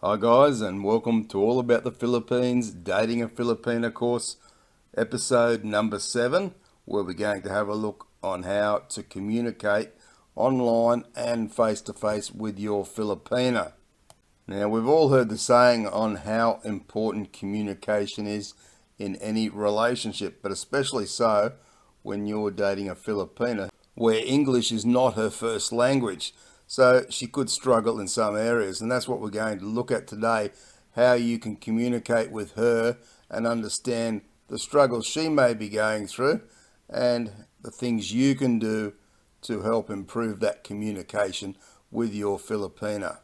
Hi guys, and welcome to All About the Philippines, Dating a Filipina course, episode number 7, where we're going to have a look on how to communicate online and face-to-face with your Filipina. Now, we've all heard the saying on how important communication is in any relationship, but especially so when you're dating a Filipina, where English is not her first language. So she could struggle in some areas, and that's what we're going to look at today, how you can communicate with her and understand the struggles she may be going through and the things you can do to help improve that communication with your Filipina.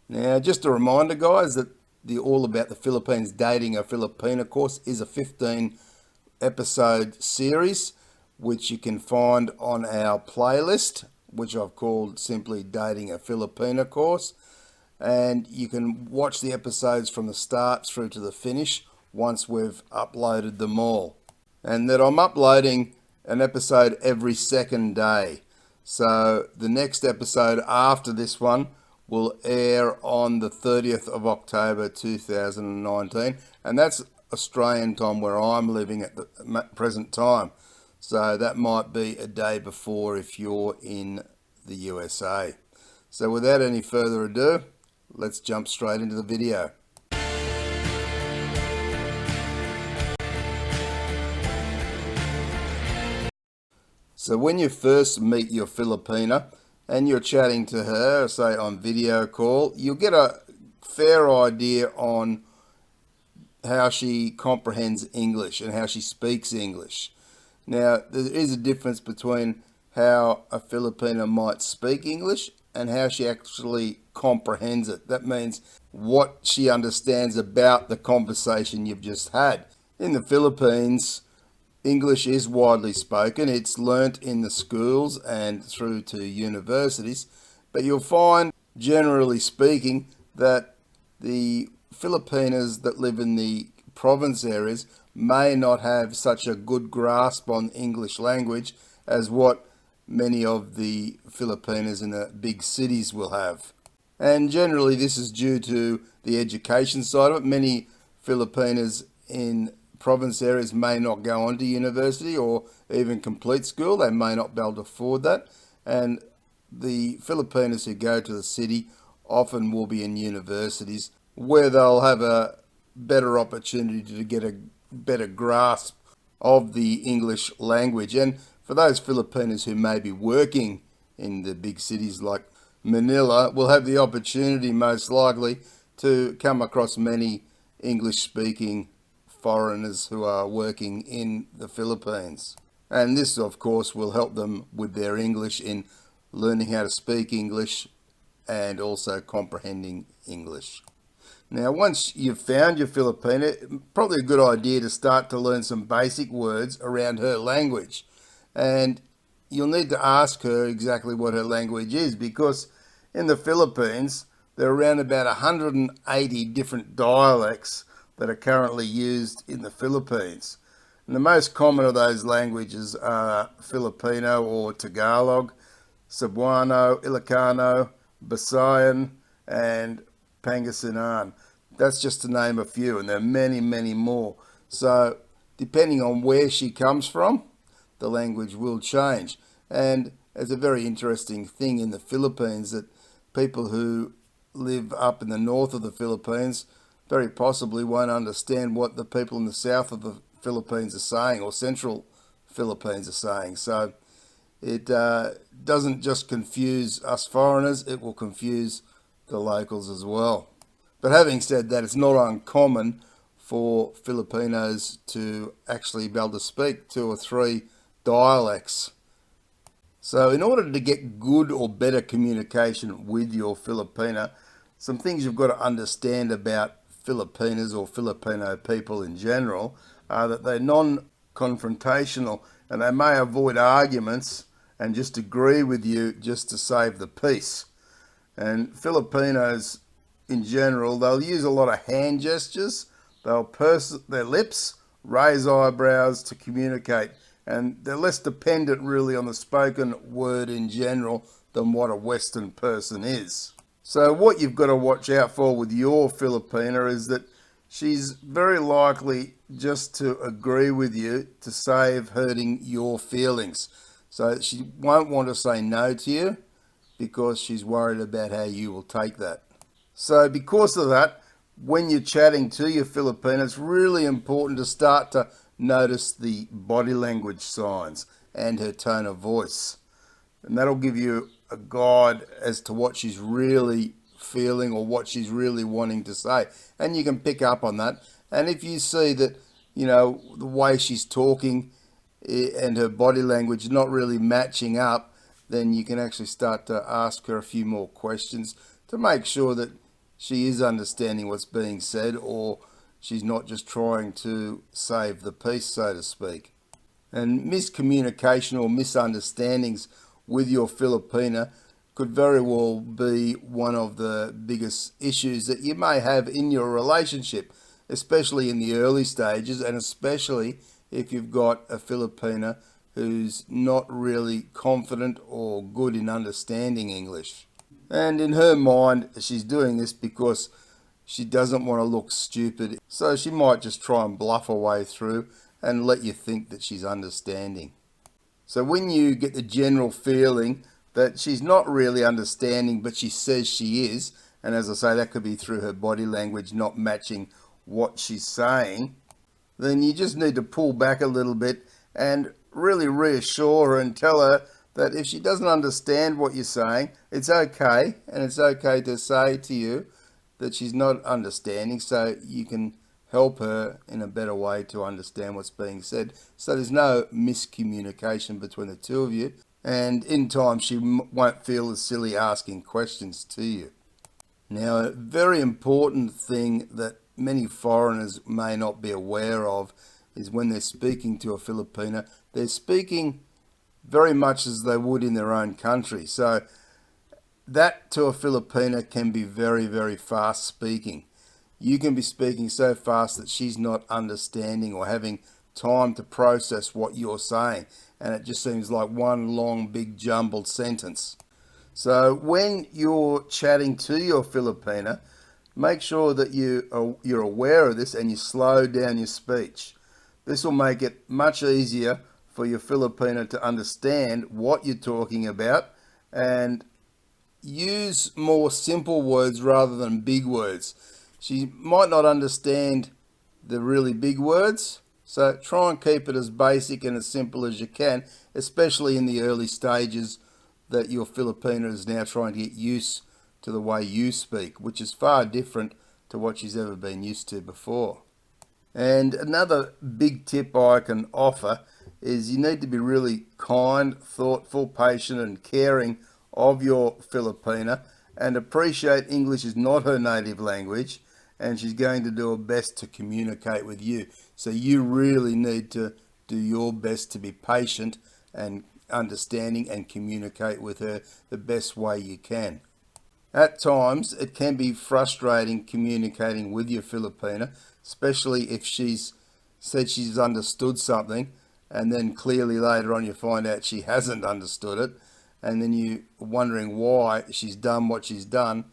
Now, just a reminder, guys, that the All About the Philippines Dating a Filipina course is a 15 episode series which you can find on our playlist, which I've called simply Dating a Filipina course. And you can watch the episodes from the start through to the finish once we've uploaded them all. And that I'm uploading an episode every second day. So the next episode after this one will air on the 30th of October 2019, and that's Australian time where I'm living at the present time. So that might be a day before if you're in the USA. So without any further ado, let's jump straight into the video. So when you first meet your Filipina and you're chatting to her, say on video call, you'll get a fair idea on how she comprehends English and how she speaks English. Now, there is a difference between how a Filipina might speak English and how she actually comprehends it. That means what she understands about the conversation you've just had. In the Philippines, English is widely spoken. It's learnt in the schools and through to universities. But you'll find, generally speaking, that the Filipinas that live in the province areas may not have such a good grasp on English language as what many of the Filipinas in the big cities will have. And generally this is due to the education side of it. Many Filipinas in province areas may not go on to university or even complete school. They may not be able to afford that. And the Filipinos who go to the city often will be in universities where they'll have a better opportunity to get a better grasp of the English language. And for those Filipinos who may be working in the big cities like Manila, will have the opportunity most likely to come across many English-speaking foreigners who are working in the Philippines. And this, of course, will help them with their English in learning how to speak English and also comprehending English. Now, once you've found your Filipina, probably a good idea to start to learn some basic words around her language. And you'll need to ask her exactly what her language is, because in the Philippines, there are around about 180 different dialects that are currently used in the Philippines. And the most common of those languages are Filipino or Tagalog, Cebuano, Ilocano, Visayan, and Pangasinan. That's just to name a few, and there are many, many more. So depending on where she comes from, the language will change. And it's a very interesting thing in the Philippines that people who live up in the north of the Philippines very possibly won't understand what the people in the south of the Philippines are saying, or central Philippines are saying. So it doesn't just confuse us foreigners, it will confuse the locals as well. But having said that, it's not uncommon for Filipinos to actually be able to speak 2 or 3 dialects. So in order to get good or better communication with your Filipina, some things you've got to understand about Filipinas or Filipino people in general are that they're non-confrontational, and they may avoid arguments and just agree with you just to save the peace. And Filipinos in general, they'll use a lot of hand gestures. They'll purse their lips, raise eyebrows to communicate, and they're less dependent really on the spoken word in general than what a Western person is. So what you've got to watch out for with your Filipina is that she's very likely just to agree with you to save hurting your feelings. So she won't want to say no to you because she's worried about how you will take that. So because of that, when you're chatting to your Filipina, it's really important to start to notice the body language signs and her tone of voice. And that'll give you a guide as to what she's really feeling or what she's really wanting to say. And you can pick up on that. And if you see that, the way she's talking and her body language not really matching up, then you can actually start to ask her a few more questions to make sure that she is understanding what's being said, or she's not just trying to save the peace, so to speak. And miscommunication or misunderstandings with your Filipina could very well be one of the biggest issues that you may have in your relationship, especially in the early stages, and especially if you've got a Filipina who's not really confident or good in understanding English. And in her mind, she's doing this because she doesn't want to look stupid. So she might just try and bluff her way through and let you think that she's understanding. So when you get the general feeling that she's not really understanding, but she says she is, and as I say, that could be through her body language not matching what she's saying, then you just need to pull back a little bit and really reassure her and tell her that if she doesn't understand what you're saying, it's okay, and it's okay to say to you that she's not understanding, so you can help her in a better way to understand what's being said, so there's no miscommunication between the two of you, and in time she won't feel as silly asking questions to you. Now, a very important thing that many foreigners may not be aware of is when they're speaking to a Filipina, they're speaking very much as they would in their own country. So that to a Filipina can be very, very fast speaking. You can be speaking so fast that she's not understanding or having time to process what you're saying, and it just seems like one long, big, jumbled sentence. So when you're chatting to your Filipina, make sure that you're aware of this and you slow down your speech. This will make it much easier for your Filipina to understand what you're talking about, and use more simple words rather than big words. She might not understand the really big words, so try and keep it as basic and as simple as you can, especially in the early stages that your Filipina is now trying to get used to the way you speak, which is far different to what she's ever been used to before. And another big tip I can offer is you need to be really kind, thoughtful, patient and caring of your Filipina, and appreciate English is not her native language, and she's going to do her best to communicate with you. So you really need to do your best to be patient and understanding and communicate with her the best way you can. At times, it can be frustrating communicating with your Filipina, especially if she's said she's understood something, and then clearly later on you find out she hasn't understood it, and then you're wondering why she's done what she's done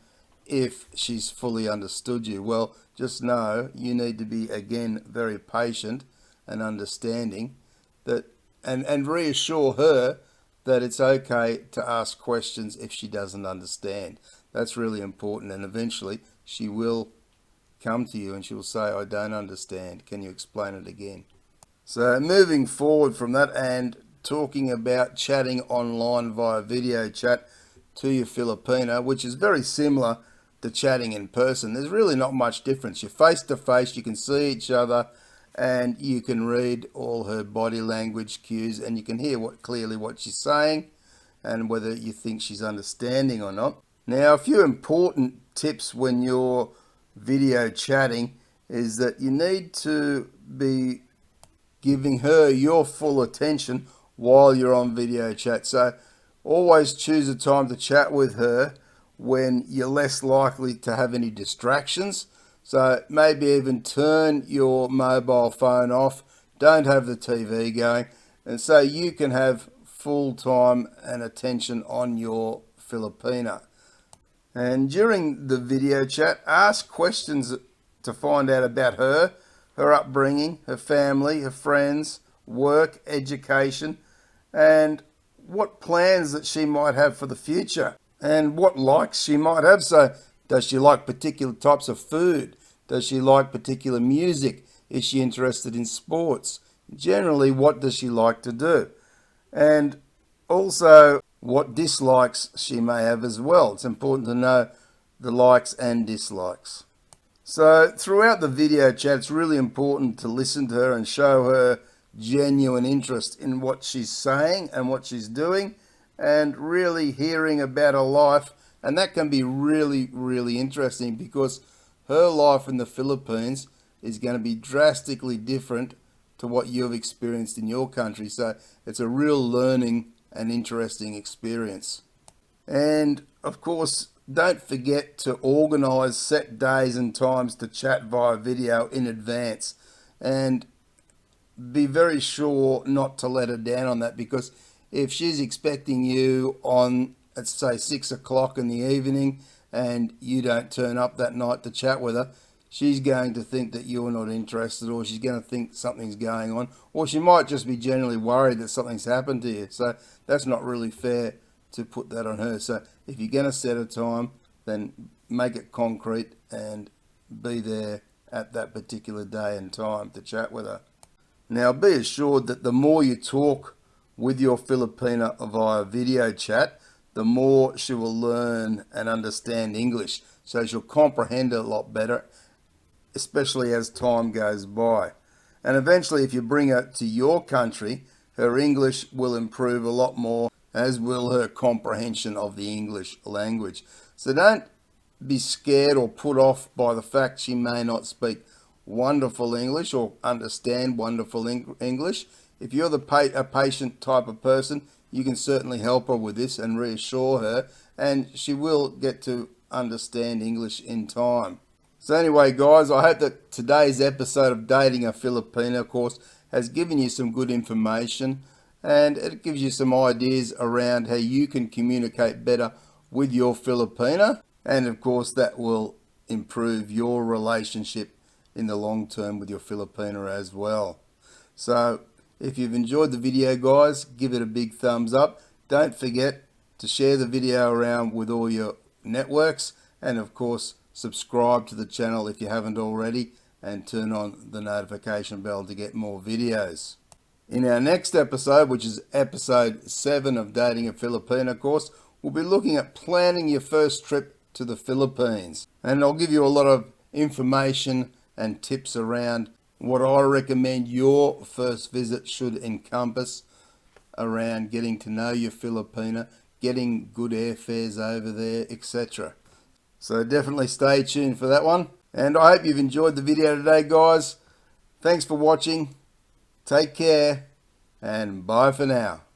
if she's fully understood you. Well, just know you need to be, again, very patient and understanding, that and reassure her that it's okay to ask questions if she doesn't understand. That's really important, and eventually she will come to you and she will say, I don't understand, can you explain it again? So moving forward from that and talking about chatting online via video chat to your Filipina, which is very similar to chatting in person. There's really not much difference. You're face to face, you can see each other, and you can read all her body language cues, and you can hear clearly what she's saying and whether you think she's understanding or not. Now, a few important tips when you're video chatting is that you need to be giving her your full attention while you're on video chat. So always choose a time to chat with her when you're less likely to have any distractions. So maybe even turn your mobile phone off, don't have the TV going, and so you can have full time and attention on your Filipina. And during the video chat, ask questions to find out about her upbringing, her family, her friends, work, education, and what plans that she might have for the future, and what likes she might have. So, does she like particular types of food? Does she like particular music? Is she interested in sports? Generally, what does she like to do? And also, what dislikes she may have as well. It's important to know the likes and dislikes. So throughout the video chat, it's really important to listen to her and show her genuine interest in what she's saying and what she's doing, and really hearing about her life. And that can be really, really interesting, because her life in the Philippines is going to be drastically different to what you've experienced in your country. So it's a real learning and interesting experience. And of course, don't forget to organise set days and times to chat via video in advance, and be very sure not to let her down on that, because if she's expecting you on, let's say, 6 o'clock in the evening and you don't turn up that night to chat with her, she's going to think that you're not interested, or she's going to think something's going on, or she might just be genuinely worried that something's happened to you. So that's not really fair to put that on her. So if you're going to set a time, then make it concrete and be there at that particular day and time to chat with her. Now, be assured that the more you talk with your Filipina via video chat, the more she will learn and understand English. So she'll comprehend it a lot better, especially as time goes by. And eventually, if you bring her to your country, her English will improve a lot more, as will her comprehension of the English language. So don't be scared or put off by the fact she may not speak wonderful English or understand wonderful English. If you're a patient type of person, you can certainly help her with this and reassure her, and she will get to understand English in time. So anyway, guys, I hope that today's episode of Dating a Filipino, of course, has given you some good information, and it gives you some ideas around how you can communicate better with your Filipina, and of course that will improve your relationship in the long term with your Filipina as well. So if you've enjoyed the video, guys, give it a big thumbs up. Don't forget to share the video around with all your networks, and of course subscribe to the channel if you haven't already, and turn on the notification bell to get more videos. In our next episode, which is episode 7 of Dating a Filipino course, we'll be looking at planning your first trip to the Philippines. And I'll give you a lot of information and tips around what I recommend your first visit should encompass around getting to know your Filipina, getting good airfares over there, etc. So definitely stay tuned for that one. And I hope you've enjoyed the video today, guys. Thanks for watching. Take care, and bye for now.